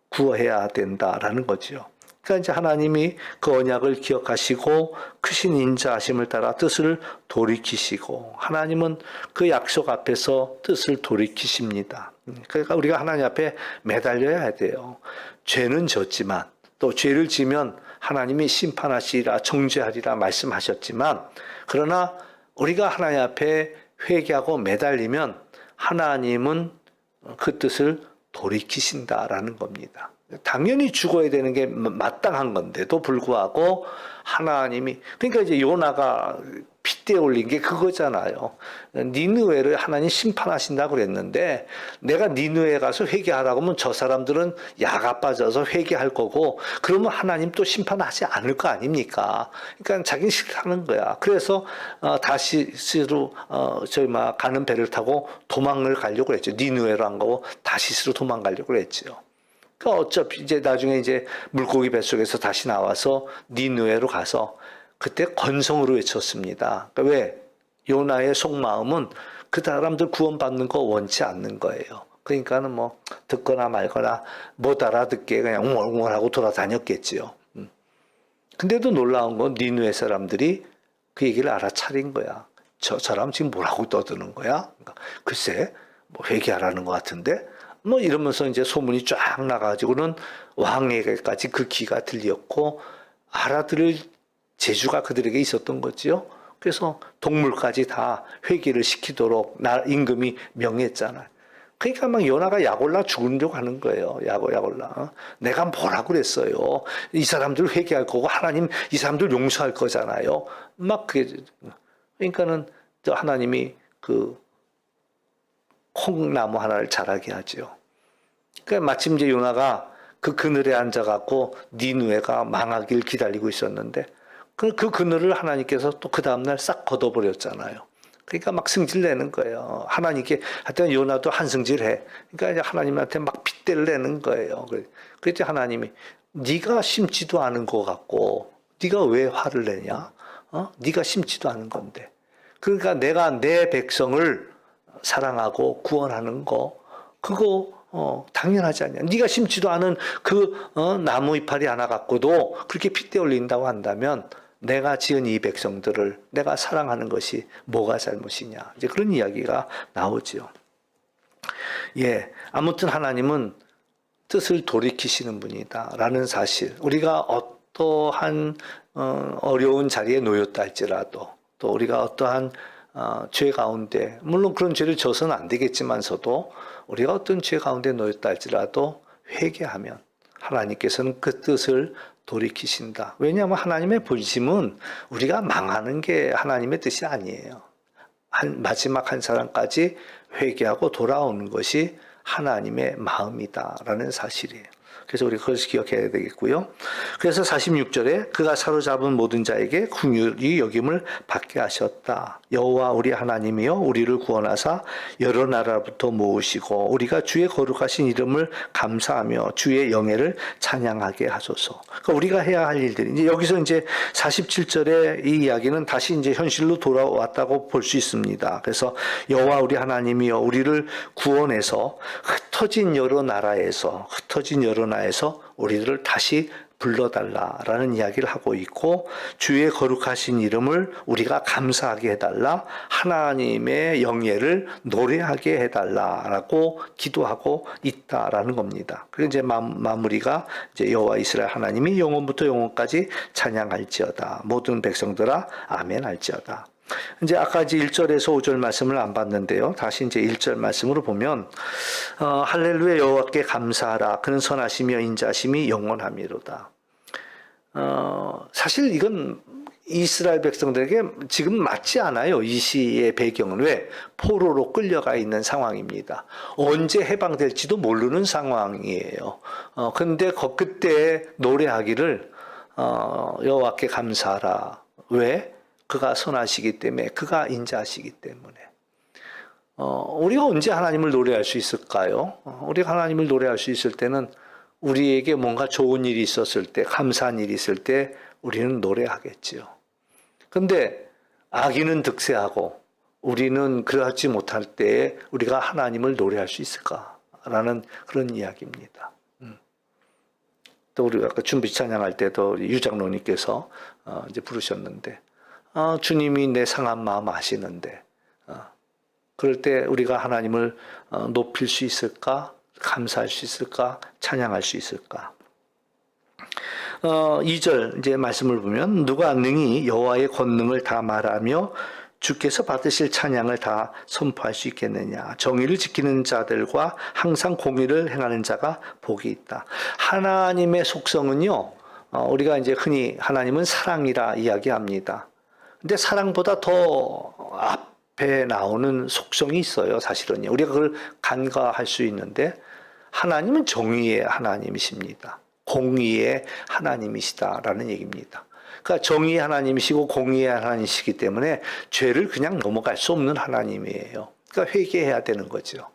구해야 된다라는 거죠. 그러니까 이제 하나님이 그 언약을 기억하시고 크신 인자하심을 따라 뜻을 돌이키시고, 하나님은 그 약속 앞에서 뜻을 돌이키십니다. 그러니까 우리가 하나님 앞에 매달려야 돼요. 죄는 졌지만, 또 죄를 지면 하나님이 심판하시리라, 정죄하리라 말씀하셨지만, 그러나 우리가 하나님 앞에 회개하고 매달리면 하나님은 그 뜻을 돌이키신다라는 겁니다. 당연히 죽어야 되는 게 마땅한 건데도 불구하고 하나님이, 그러니까 이제 요나가 핏대 올린 게 그거잖아요. 니느웨를 하나님 심판하신다고 그랬는데, 내가 니느웨에 가서 회개하라고 하면 저 사람들은 야가 빠져서 회개할 거고, 그러면 하나님 또 심판하지 않을 거 아닙니까? 그러니까 자기는 싫다는 거야. 그래서 다시스로 가는 배를 타고 도망을 가려고 했죠. 니느웨로 안 가고 다시스로 도망가려고 했죠. 그러니까 어차피 이제 나중에 이제 물고기 뱃속에서 다시 나와서 니느웨로 가서 그때 건성으로 외쳤습니다. 그러니까 왜? 요나의 속마음은 그 사람들 구원받는 거 원치 않는 거예요. 그러니까는 뭐 듣거나 말거나 못 알아듣게 그냥 웅얼웅얼하고 돌아다녔겠지요. 근데도 놀라운 건 니느웨 사람들이 그 얘기를 알아차린 거야. 저 사람 지금 뭐라고 떠드는 거야? 그러니까 글쎄 뭐 회개하라는 것 같은데 뭐 이러면서 이제 소문이 쫙 나가지고는 왕에게까지 그 귀가 들렸고 알아들을 재주가 그들에게 있었던 거지요. 그래서 동물까지 다 회개를 시키도록 임금이 명했잖아요. 그러니까 막 요나가 약올라 죽으려고 하는 거예요. 약올라. 내가 뭐라고 그랬어요. 이 사람들 회개할 거고 하나님 이 사람들 용서할 거잖아요. 막 그게, 그러니까는 하나님이 그 콩나무 하나를 자라게 하죠. 그러니까 마침 이제 요나가 그 그늘에 앉아갖고 니느웨가 망하길 기다리고 있었는데 그 그늘을 하나님께서 또 그 다음날 싹 걷어버렸잖아요. 그러니까 막 승질내는 거예요. 하나님께 하여튼 요나도 한승질해. 그러니까 이제 하나님한테 막 핏대를 내는 거예요. 그랬더니 하나님이 네가 심지도 않은 것 같고 네가 왜 화를 내냐? 네가 심지도 않은 건데. 그러니까 내가 내 백성을 사랑하고 구원하는 거 그거 당연하지 않냐. 네가 심지도 않은 그 나무 이파리 하나 갖고도 그렇게 핏대 올린다고 한다면 내가 지은 이 백성들을 내가 사랑하는 것이 뭐가 잘못이냐. 이제 그런 이야기가 나오지요. 예, 아무튼 하나님은 뜻을 돌이키시는 분이다라는 사실. 우리가 어떠한 어려운 자리에 놓였다 할지라도, 또 우리가 어떠한 죄 가운데, 물론 그런 죄를 져서는 안 되겠지만서도 우리가 어떤 죄 가운데 놓였다 할지라도 회개하면 하나님께서는 그 뜻을 돌이키신다. 왜냐하면 하나님의 본심은 우리가 망하는 게 하나님의 뜻이 아니에요. 마지막 한 사람까지 회개하고 돌아오는 것이 하나님의 마음이다라는 사실이에요. 그래서 우리 그것을 기억해야 되겠고요. 그래서 46절에 그가 사로잡은 모든 자에게 긍휼히 여김을 받게 하셨다. 여호와 우리 하나님이여 우리를 구원하사 여러 나라부터 모으시고 우리가 주의 거룩하신 이름을 감사하며 주의 영예를 찬양하게 하소서. 그러니까 우리가 해야 할 일들이 이제 여기서 이제 47절에 이 이야기는 다시 이제 현실로 돌아왔다고 볼 수 있습니다. 그래서 여호와 우리 하나님이여 우리를 구원해서 흩어진 여러 나라에서 우리들을 다시 불러달라라는 이야기를 하고 있고, 주의 거룩하신 이름을 우리가 감사하게 해달라, 하나님의 영예를 노래하게 해달라라고 기도하고 있다라는 겁니다. 그리고 이제 마무리가 이제 여호와 이스라엘 하나님이 영원부터 영원까지 찬양할지어다, 모든 백성들아 아멘 할지어다. 이제 아까 이제 1절에서 5절 말씀을 안 봤는데요. 다시 이제 1절 말씀으로 보면, 할렐루야 여호와께 감사하라. 그는 선하시며 인자심이 영원함이로다. 사실 이건 이스라엘 백성들에게 지금 맞지 않아요. 이 시의 배경은. 왜? 포로로 끌려가 있는 상황입니다. 언제 해방될지도 모르는 상황이에요. 근데 그때 노래하기를, 여호와께 감사하라. 왜? 그가 선하시기 때문에, 그가 인자하시기 때문에. 우리가 언제 하나님을 노래할 수 있을까요? 우리가 하나님을 노래할 수 있을 때는 우리에게 뭔가 좋은 일이 있었을 때, 감사한 일이 있을 때 우리는 노래하겠지요. 근데 악인은 득세하고 우리는 그러지 못할 때에 우리가 하나님을 노래할 수 있을까라는 그런 이야기입니다. 또 우리가 아까 준비 찬양할 때도 유장로님께서 이제 부르셨는데, 주님이 내 상한 마음 아시는데, 그럴 때 우리가 하나님을 높일 수 있을까? 감사할 수 있을까? 찬양할 수 있을까? 2절 이제 말씀을 보면, 누가 능히 여호와의 권능을 다 말하며 주께서 받으실 찬양을 다 선포할 수 있겠느냐? 정의를 지키는 자들과 항상 공의를 행하는 자가 복이 있다. 하나님의 속성은요, 우리가 이제 흔히 하나님은 사랑이라 이야기합니다. 근데 사랑보다 더 앞에 나오는 속성이 있어요, 사실은요. 우리가 그걸 간과할 수 있는데, 하나님은 정의의 하나님이십니다. 공의의 하나님이시다라는 얘기입니다. 그러니까 정의의 하나님이시고 공의의 하나님이시기 때문에 죄를 그냥 넘어갈 수 없는 하나님이에요. 그러니까 회개해야 되는 거죠.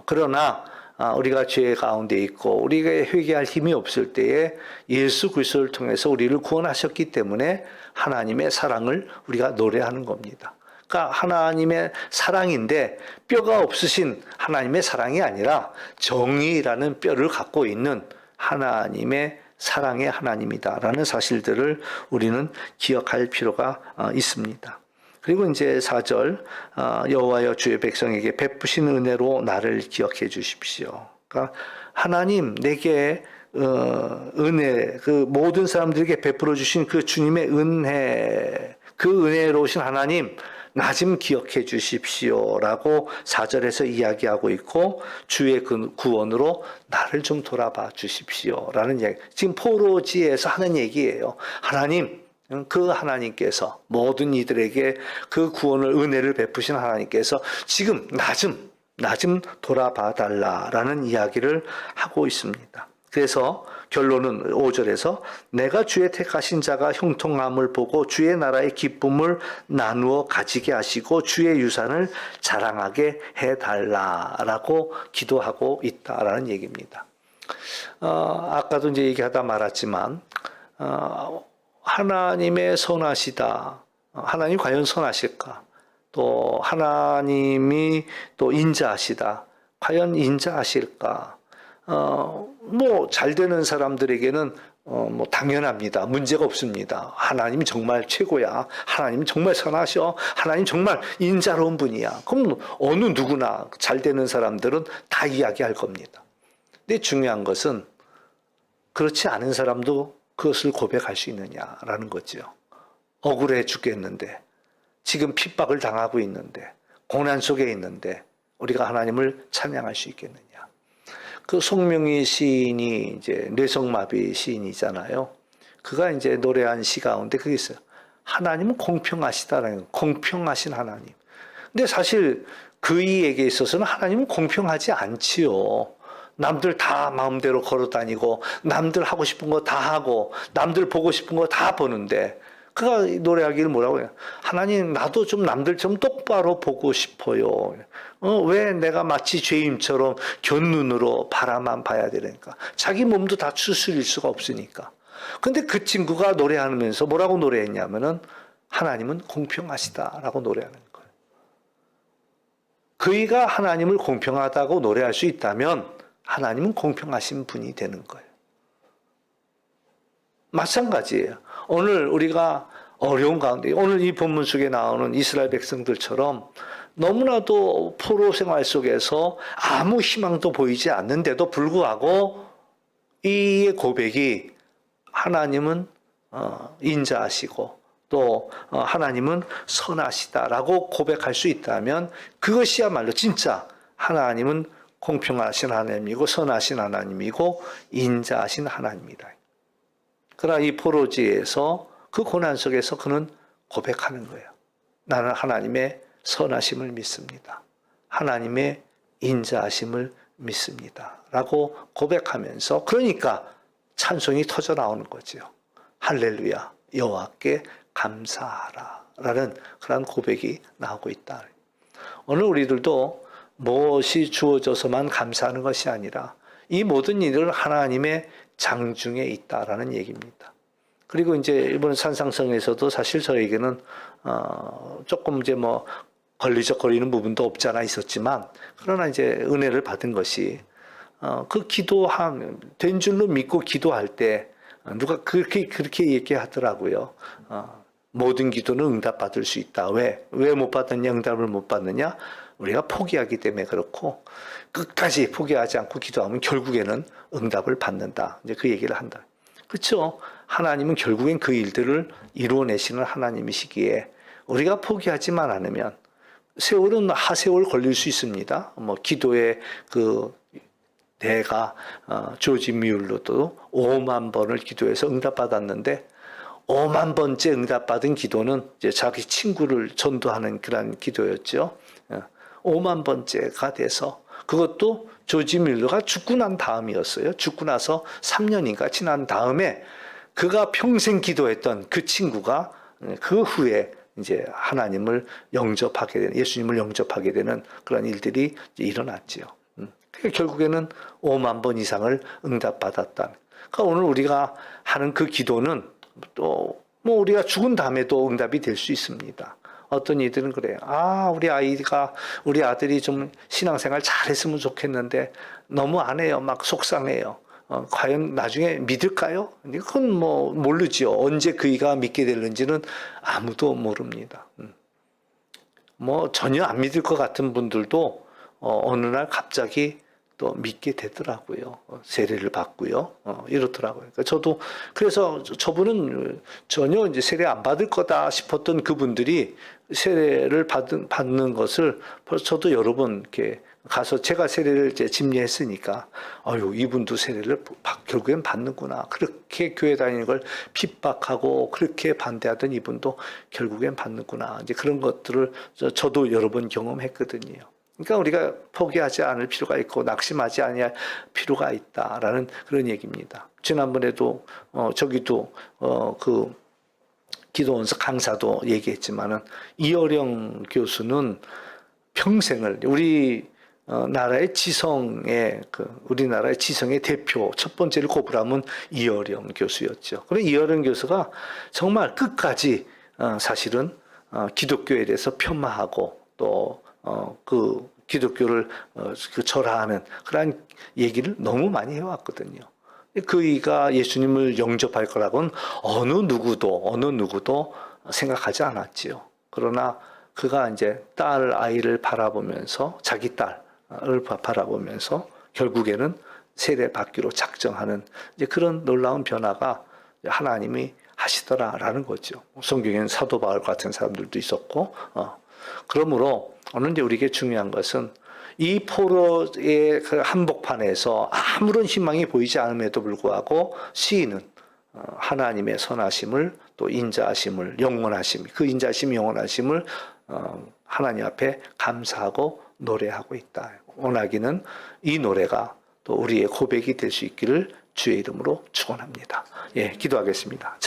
그러나 우리가 죄 가운데 있고 우리가 회개할 힘이 없을 때에 예수 그리스도를 통해서 우리를 구원하셨기 때문에 하나님의 사랑을 우리가 노래하는 겁니다. 그러니까 하나님의 사랑인데 뼈가 없으신 하나님의 사랑이 아니라 정의라는 뼈를 갖고 있는 하나님의 사랑의 하나님이다라는 사실들을 우리는 기억할 필요가 있습니다. 그리고 이제 4절, 여호와여 주의 백성에게 베푸신 은혜로 나를 기억해 주십시오. 그러니까 하나님 내게 은혜, 그 모든 사람들에게 베풀어 주신 그 주님의 은혜, 그 은혜로우신 하나님 나 좀 기억해 주십시오라고 4절에서 이야기하고 있고, 주의 그 구원으로 나를 좀 돌아봐 주십시오라는 이야기. 지금 포로지에서 하는 얘기예요. 하나님, 그 하나님께서 모든 이들에게 그 구원을 은혜를 베푸신 하나님께서 지금 나 좀 돌아봐 달라라는 이야기를 하고 있습니다. 그래서 결론은 5절에서 내가 주의 택하신 자가 형통함을 보고 주의 나라의 기쁨을 나누어 가지게 하시고 주의 유산을 자랑하게 해달라라고 기도하고 있다라는 얘기입니다. 아까도 이제 얘기하다 말았지만, 하나님의 선하시다. 하나님 과연 선하실까? 또 하나님이 또 인자하시다. 과연 인자하실까? 뭐 잘 되는 사람들에게는 뭐 당연합니다. 문제가 없습니다. 하나님 정말 최고야. 하나님 정말 선하셔. 하나님 정말 인자로운 분이야. 그럼 어느 누구나 잘 되는 사람들은 다 이야기할 겁니다. 근데 중요한 것은 그렇지 않은 사람도 그것을 고백할 수 있느냐라는 거죠. 억울해 죽겠는데, 지금 핍박을 당하고 있는데, 고난 속에 있는데 우리가 하나님을 찬양할 수 있겠느냐. 그 송명희 시인이 이제 뇌성마비 시인이잖아요. 그가 이제 노래한 시 가운데 그게 있어요. 하나님은 공평하시다라는 거예요. 공평하신 하나님. 근데 사실 그이에게 있어서는 하나님은 공평하지 않지요. 남들 다 마음대로 걸어 다니고 남들 하고 싶은 거 다 하고 남들 보고 싶은 거 다 보는데, 그가 노래하기를 뭐라고 해요? 하나님 나도 좀 남들 좀 똑바로 보고 싶어요. 왜 내가 마치 죄인처럼 곁눈으로 바라만 봐야 되니까. 자기 몸도 다 추스릴 수가 없으니까. 근데 그 친구가 노래하면서 뭐라고 노래했냐면은 하나님은 공평하시다라고 노래하는 거예요. 그이가 하나님을 공평하다고 노래할 수 있다면 하나님은 공평하신 분이 되는 거예요. 마찬가지예요. 오늘 우리가 어려운 가운데, 오늘 이 본문 속에 나오는 이스라엘 백성들처럼 너무나도 포로 생활 속에서 아무 희망도 보이지 않는데도 불구하고 이 고백이 하나님은 인자하시고 또 하나님은 선하시다라고 고백할 수 있다면 그것이야말로 진짜 하나님은 공평하신 하나님이고 선하신 하나님이고 인자하신 하나님이다. 그러나 이 포로지에서 그 고난 속에서 그는 고백하는 거예요. 나는 하나님의 선하심을 믿습니다. 하나님의 인자하심을 믿습니다. 라고 고백하면서 그러니까 찬송이 터져 나오는 거죠. 할렐루야 여호와께 감사하라 라는 그런 고백이 나오고 있다. 오늘 우리들도 무엇이 주어져서만 감사하는 것이 아니라 이 모든 일은 하나님의 장중에 있다라는 얘기입니다. 그리고 이제 이번 산상성에서도 사실 저에게는 조금 이제 뭐 걸리적거리는 부분도 없지 않아 있었지만 그러나 이제 은혜를 받은 것이 그 기도한 된 줄로 믿고 기도할 때 누가 그렇게 얘기하더라고요. 모든 기도는 응답받을 수 있다. 왜 못 받느냐? 응답을 못 받느냐? 우리가 포기하기 때문에 그렇고 끝까지 포기하지 않고 기도하면 결국에는 응답을 받는다. 이제 그 얘기를 한다. 그렇죠? 하나님은 결국엔 그 일들을 이루어내시는 하나님이시기에 우리가 포기하지만 않으면 세월은 하세월 걸릴 수 있습니다. 뭐 기도의 그 대가 조지 뮬러도 5만 번을 기도해서 응답받았는데 5만 번째 응답받은 기도는 이제 자기 친구를 전도하는 그런 기도였죠. 5만 번째가 돼서 그것도 조지 뮬러가 죽고 난 다음이었어요. 죽고 나서 3년인가 지난 다음에 그가 평생 기도했던 그 친구가 그 후에 이제 하나님을 영접하게 되는, 예수님을 영접하게 되는 그런 일들이 일어났지요. 그러니까 결국에는 5만 번 이상을 응답받았다. 그러니까 오늘 우리가 하는 그 기도는 또 뭐 우리가 죽은 다음에도 응답이 될 수 있습니다. 어떤 이들은 그래요. 우리 아들이 좀 신앙생활 잘했으면 좋겠는데 너무 안 해요. 막 속상해요. 과연 나중에 믿을까요? 그건 뭐 모르죠. 언제 그이가 믿게 될는지는 아무도 모릅니다. 뭐 전혀 안 믿을 것 같은 분들도 어느 날 갑자기 또 믿게 되더라고요. 세례를 받고요. 이렇더라고요. 그러니까 그래서 저분은 전혀 이제 세례 안 받을 거다 싶었던 그분들이 세례를 받는 것을 벌써 저도 여러 번 이렇게 가서 제가 세례를 이제 집례했으니까, 이분도 세례를 결국엔 받는구나. 그렇게 교회 다니는 걸 핍박하고 그렇게 반대하던 이분도 결국엔 받는구나. 이제 그런 것들을 저도 여러 번 경험했거든요. 그러니까 우리가 포기하지 않을 필요가 있고 낙심하지 아니할 필요가 있다라는 그런 얘기입니다. 지난번에도 저기도 그 기도원서 강사도 얘기했지만은 이어령 교수는 평생을 우리나라의 지성의 대표 첫 번째를 꼽으라면 이어령 교수였죠. 그래 이어령 교수가 정말 끝까지 사실은 기독교에 대해서 폄하하고 또 그 기독교를 절하하는 그런 얘기를 너무 많이 해왔거든요. 그이가 예수님을 영접할 거라고는 어느 누구도 생각하지 않았지요. 그러나 그가 이제 아이를 바라보면서 자기 딸을 바라보면서 결국에는 세례 받기로 작정하는 이제 그런 놀라운 변화가 하나님이 하시더라라는 거죠. 성경에는 사도 바울 같은 사람들도 있었고, 그러므로 오늘 이제 우리에게 중요한 것은 이 포로의 그 한복판에서 아무런 희망이 보이지 않음에도 불구하고 시인은 하나님의 선하심을 또 인자하심을 그 인자하심 영원하심을 하나님 앞에 감사하고 노래하고 있다. 원하기는 이 노래가 또 우리의 고백이 될 수 있기를 주의 이름으로 축원합니다. 기도하겠습니다.